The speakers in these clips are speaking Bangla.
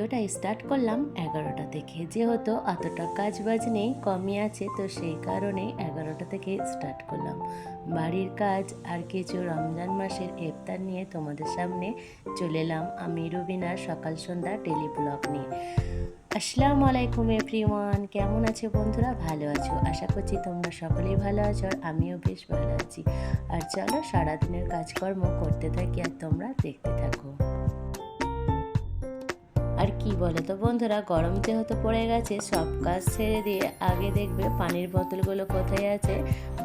ভিডিওটা স্টার্ট করলাম 11টা থেকে, যেহেতু অতটা কাজ বাজ নেই, কমই আছে, তো সেই কারণে 11টা থেকে স্টার্ট করলাম বাড়ির কাজ আর কিছু রমজান মাসের ইফতার নিয়ে তোমাদের সামনে চলে এলাম আমি রুবিনা সকাল সন্ধ্যা ডেলি ব্লগ নিয়ে। আসসালামু আলাইকুম এভরিওয়ান, কেমন আছো বন্ধুরা? ভালো আছো? আশা করছি তোমরা সকলেই ভালো আছো আর আমিও বেশ ভালো আছি। আর চলো সারাদিনের কাজকর্ম করতে থাকি আর তোমরা দেখতে থাকো। আর কি বলো তো বন্ধুরা, গরম যেহেতু পড়ে গেছে, সব কাজ ছেড়ে দিয়ে আগে দেখবে পানির বোতলগুলো কোথায় আছে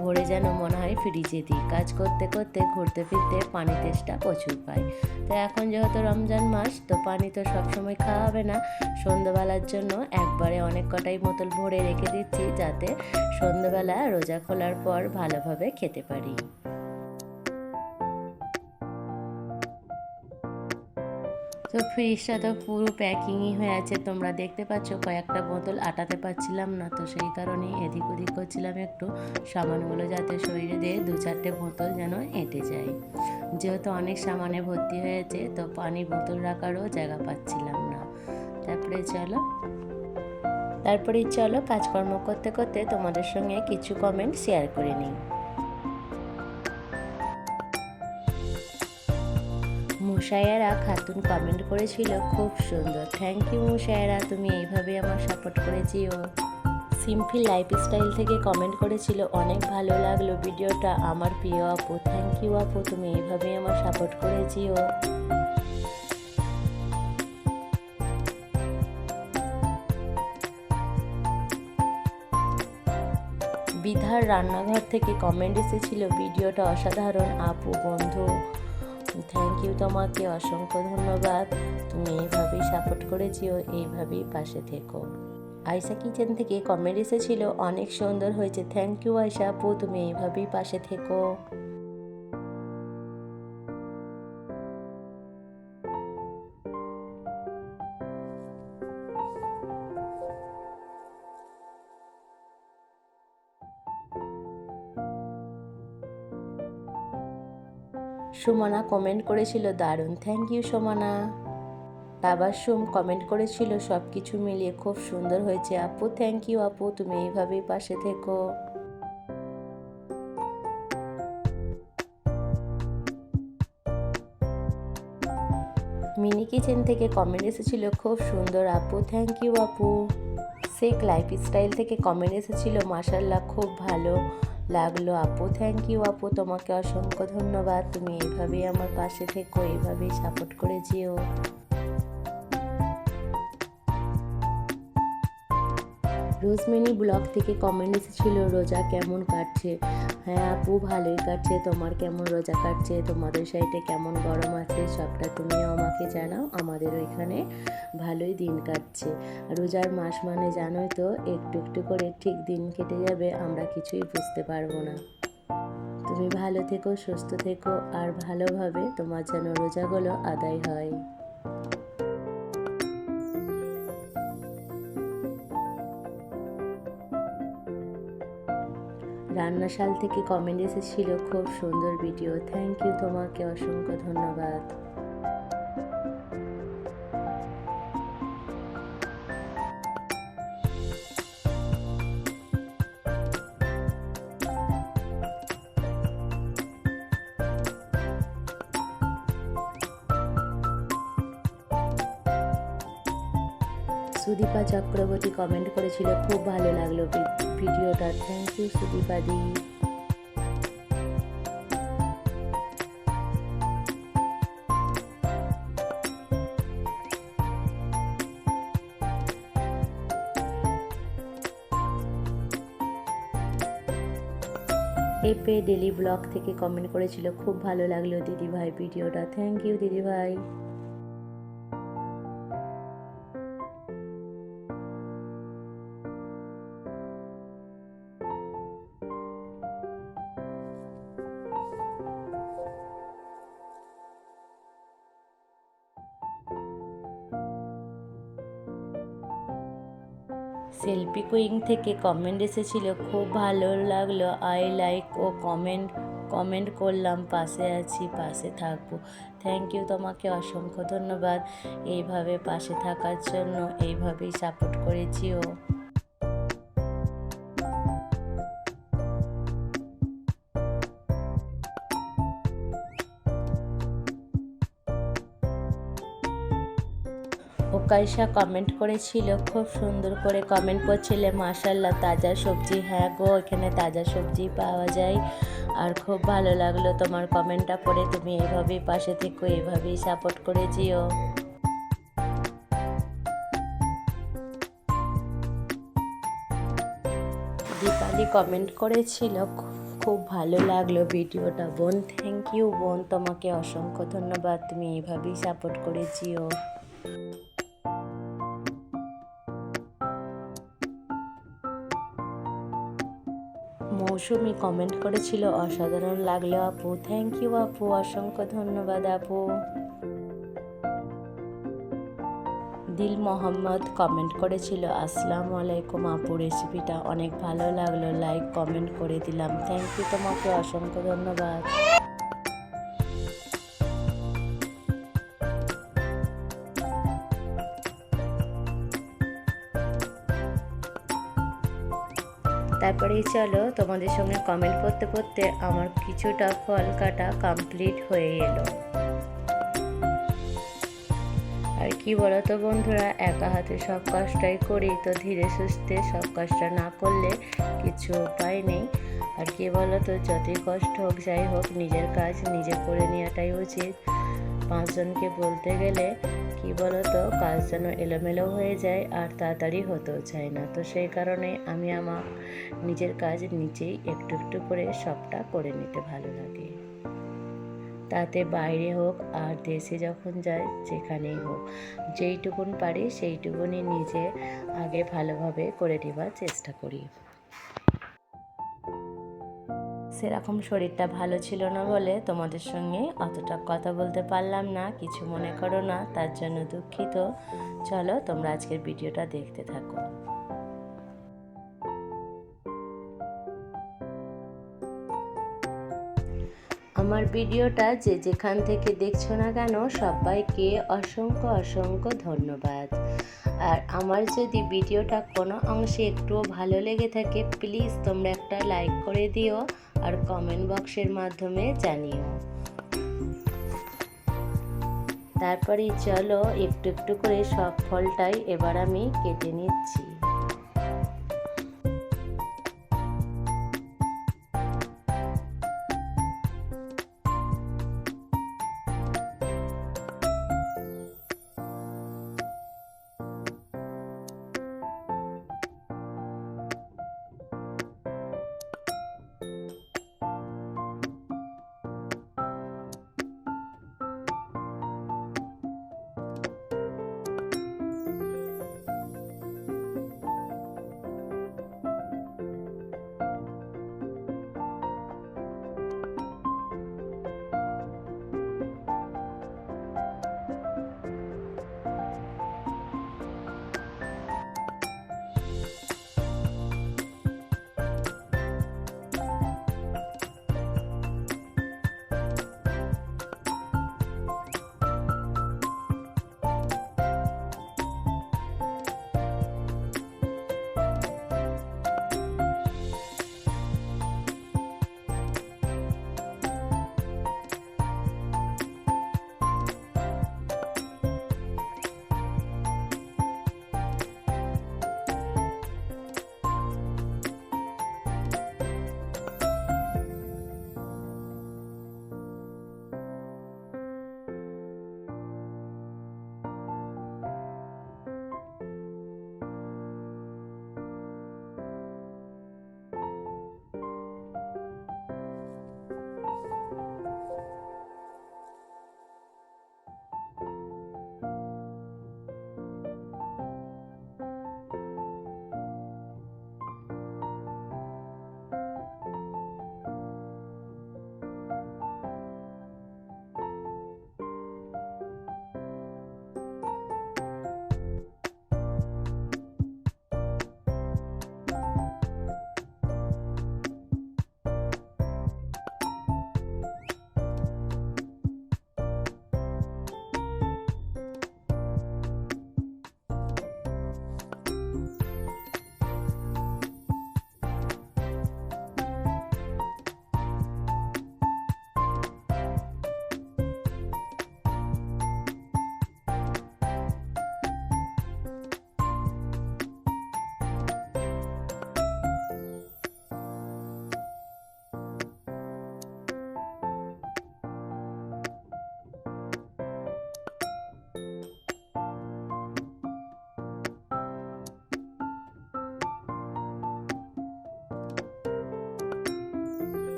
ভরে যেন মনে হয় ফ্রিজে দিই। কাজ করতে করতে ঘুরতে ফিরতে পানি তেষ্টা প্রচুর পাই। তো এখন যেহেতু রমজান মাস, তো পানি তো সবসময় খাওয়া হবে না, সন্ধ্যাবেলার জন্য একবারে অনেক কটাই বোতল ভরে রেখে দিচ্ছি, যাতে সন্ধ্যাবেলা রোজা খোলার পর ভালোভাবে খেতে পারি। তো ফ্রিজটা তো পুরো প্যাকিংই হয়ে আছে, তোমরা দেখতে পাচ্ছ। কয়েকটা বোতল আটাতে পারছিলাম না, তো সেই কারণেই এদিক ওদিক করছিলাম একটু, সামানগুলো যাতে শরীরে দিয়ে 2-4টে বোতল যেন এঁটে যায়। যেহেতু অনেক সামানে ভর্তি হয়েছে, তো পানি বোতল রাখারও জায়গা পাচ্ছিলাম না। তারপরে চলো কাজকর্ম করতে করতে তোমাদের সঙ্গে কিছু কমেন্ট শেয়ার করে নিই। মুশায়েরা খাতুন কমেন্ট করেছিল, খুব সুন্দর। থ্যাংক ইউ মুশায়েরা, তুমি এইভাবে আমার সাপোর্ট করেছিও। সিম্পল লাইফস্টাইল থেকে কমেন্ট করেছিল, অনেক ভালো লাগলো ভিডিওটা আমার প্রিয় আপু। থ্যাংক ইউ আপু, তুমি এইভাবে আমার সাপোর্ট করেছিও। বিধার রান্নাঘর থেকে কমেন্ট এসেছিল, ভিডিওটা অসাধারণ আপু বন্ধু। থ্যাংক ইউ, তোমাকে অসংখ্য ধন্যবাদ, তুমি এইভাবেই সাপোর্ট করেছিও, এইভাবেই পাশে থেকো। আয়শা কিচেন থেকে কমেন্ট এসেছিল, অনেক সুন্দর হয়েছে। থ্যাংক ইউ আয়শা আপু, তুমি এইভাবেই পাশে থেকো। সুমনা কমেন্ট করেছিল, দারুণ। Thank you Sumana. Tabassum comment করেছিল, সব কিছু মিলিয়ে খুব সুন্দর হয়েছে আপু। থ্যাংক ইউ আপু, তুমি এইভাবেই পাশে থেকো। মিনি কিচেন থেকে কমেন্ট এসেছিল, খুব সুন্দর আপু। থ্যাংক ইউ আপু। শেখ লাইফস্টাইল থেকে কমেন্ট এসেছিল, মাশাল্লাহ খুব ভালো লাগলো আপু। থ্যাংক ইউ আপু, তোমাকে অসংখ্য ধন্যবাদ, তুমি এইভাবেই আমার পাশে থেকো, এইভাবেই সাপোর্ট করে যেও। রোজমেনি ব্লগ থেকে কমেন্ট এসেছিল, রোজা কেমন কাটছে? হ্যাঁ আপু, ভালোই কাটছে। তোমার কেমন রোজা কাটছে? তোমাদের সাইডে কেমন গরম আছে? সবটা তুমিও আমাকে জানাও। আমাদের ওইখানে ভালোই দিন কাটছে। রোজার মাস মানে জানোই তো, একটু একটু করে ঠিক দিন কেটে যাবে, আমরা কিছুই বুঝতে পারবো না। তুমি ভালো থেকো, সুস্থ থেকো, আর ভালোভাবে তোমার যেন রোজাগুলো আদায় হয়। রান্নাশাল থেকে কমেন্ট এসেছিল, খুব সুন্দর ভিডিও। থ্যাংক ইউ, তোমাকে অসংখ্য ধন্যবাদ। সুদীপা চক্রবর্তী কমেন্ট করেছিল, খুব ভালো লাগলো ভিডিওটা। Thank you Sudipa di. এপে ডেলি ব্লগ থেকে কমেন্ট করেছিল, খুব ভালো লাগলো দিদিভাই ভিডিওটা। থ্যাংক ইউ দিদিভাই। সেলফি কুইং থেকে কমেন্ট এসেছিল, খুব ভালো লাগলো, আই লাইক ও কমেন্ট কমেন্ট করলাম, পাশে আছি, পাশে থাকবো। থ্যাংক ইউ, তোমাকে অসংখ্য ধন্যবাদ এইভাবে পাশে থাকার জন্য, এইভাবেই সাপোর্ট করেছিও। ওকাইশা কমেন্ট করেছিল, খুব সুন্দর করে কমেন্ট করছিলে, মাশাল্লাহ তাজা সবজি। হ্যাঁ গো, এখানে তাজা সবজি পাওয়া যায়। আর খুব ভালো লাগলো তোমার কমেন্টটা পড়ে। তুমি এইভাবেই পাশে থেকো, এইভাবেই সাপোর্ট করে যেও। দীপালি কমেন্ট করেছিল, খুব ভালো লাগলো ভিডিওটা বোন। থ্যাংক ইউ বোন, তোমাকে অসংখ্য ধন্যবাদ, তুমি এইভাবেই সাপোর্ট করে যেও। মৌসুমি কমেন্ট করেছিল, অসাধারণ লাগলো আপু। থ্যাংক ইউ আপু, অসংখ্য ধন্যবাদ আপু। দিল মোহাম্মদ কমেন্ট করেছিল, আসসালামু আলাইকুম আপু, রেসিপিটা অনেক ভালো লাগলো, লাইক কমেন্ট করে দিলাম। থ্যাংক ইউ, তোমাকে অসংখ্য ধন্যবাদ। তারপরেই চলো, তোমাদের সঙ্গে কমেন্ট করতে করতে আমার কিছুটা ফল কাটা কমপ্লিট হয়ে এলো। আর কি বলতো বন্ধুরা, একা হাতে সব কাজটাই করি, তো ধীরে সুস্থে সব কাজটা না করলে কিছু উপায় নেই। আর কি বলতো, যতই কষ্ট হোক যাই হোক, নিজের কাজ নিজে করে নেওয়াটাই উচিত। পাঁচজনকে বলতে গেলে কি বলতো, কাজ যেন এলোমেলো হয়ে যায় আর তাড়াতাড়ি হতেও চায় না। তো সেই কারণে আমি আমার নিজের কাজ নিজেই একটু একটু করে সবটা করে নিতে ভালো লাগে। তাতে বাইরে হোক আর দেশে যখন যাই, যেখানেই হোক, যেইটুকুন পারি সেইটুকুনই নিজে আগে ভালোভাবে করে নেবার চেষ্টা করি। সেরকম শরীরটা ভালো ছিল না বলে তোমাদের সঙ্গে অতটা কথা বলতে পারলাম না, কিছু মনে করো না, তার জন্য দুঃখিত। চলো তোমরা আজকের ভিডিওটা দেখতে থাকো। আমার ভিডিওটা যে যেখান থেকে দেখছো না কেন, সবাইকে অসংখ্য অসংখ্য ধন্যবাদ। আর আমার যদি ভিডিওটা কোনো অংশে একটুও ভালো লেগে থাকে, প্লিজ তোমরা একটা লাইক করে দিও আর কমেন্ট বক্সের মাধ্যমে জানিও। তারপরে চলো একটু একটু করে সব ফলটাই এবার আমি কেটে নিচ্ছি।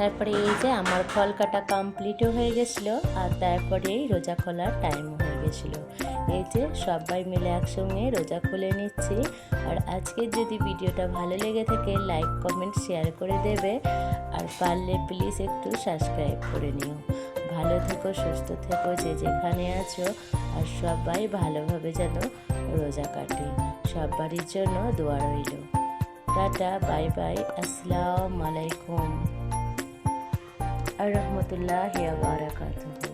তারপরে এই যে আমার ফল কাটা কমপ্লিটও হয়ে গেছিলো, আর তারপরেই রোজা খোলার টাইম হয়ে গেছিলো। এই যে সবাই মিলে একসঙ্গে রোজা খুলে নিচ্ছি। আর আজকের যদি ভিডিওটা ভালো লেগে থাকে লাইক কমেন্ট শেয়ার করে দেবে, আর পারলে প্লিজ একটু সাবস্ক্রাইব করে নিও। ভালো থেকো, সুস্থ থেকো যে যেখানে আছো, আর সবাই ভালোভাবে যেন রোজা কাটে। সবারই জন্য দোয়া রইল। টাটা, বাই বাই, আসসালামু আলাইকুম আর রহমতুল্লাহি ওয়া বারাকাতুহু।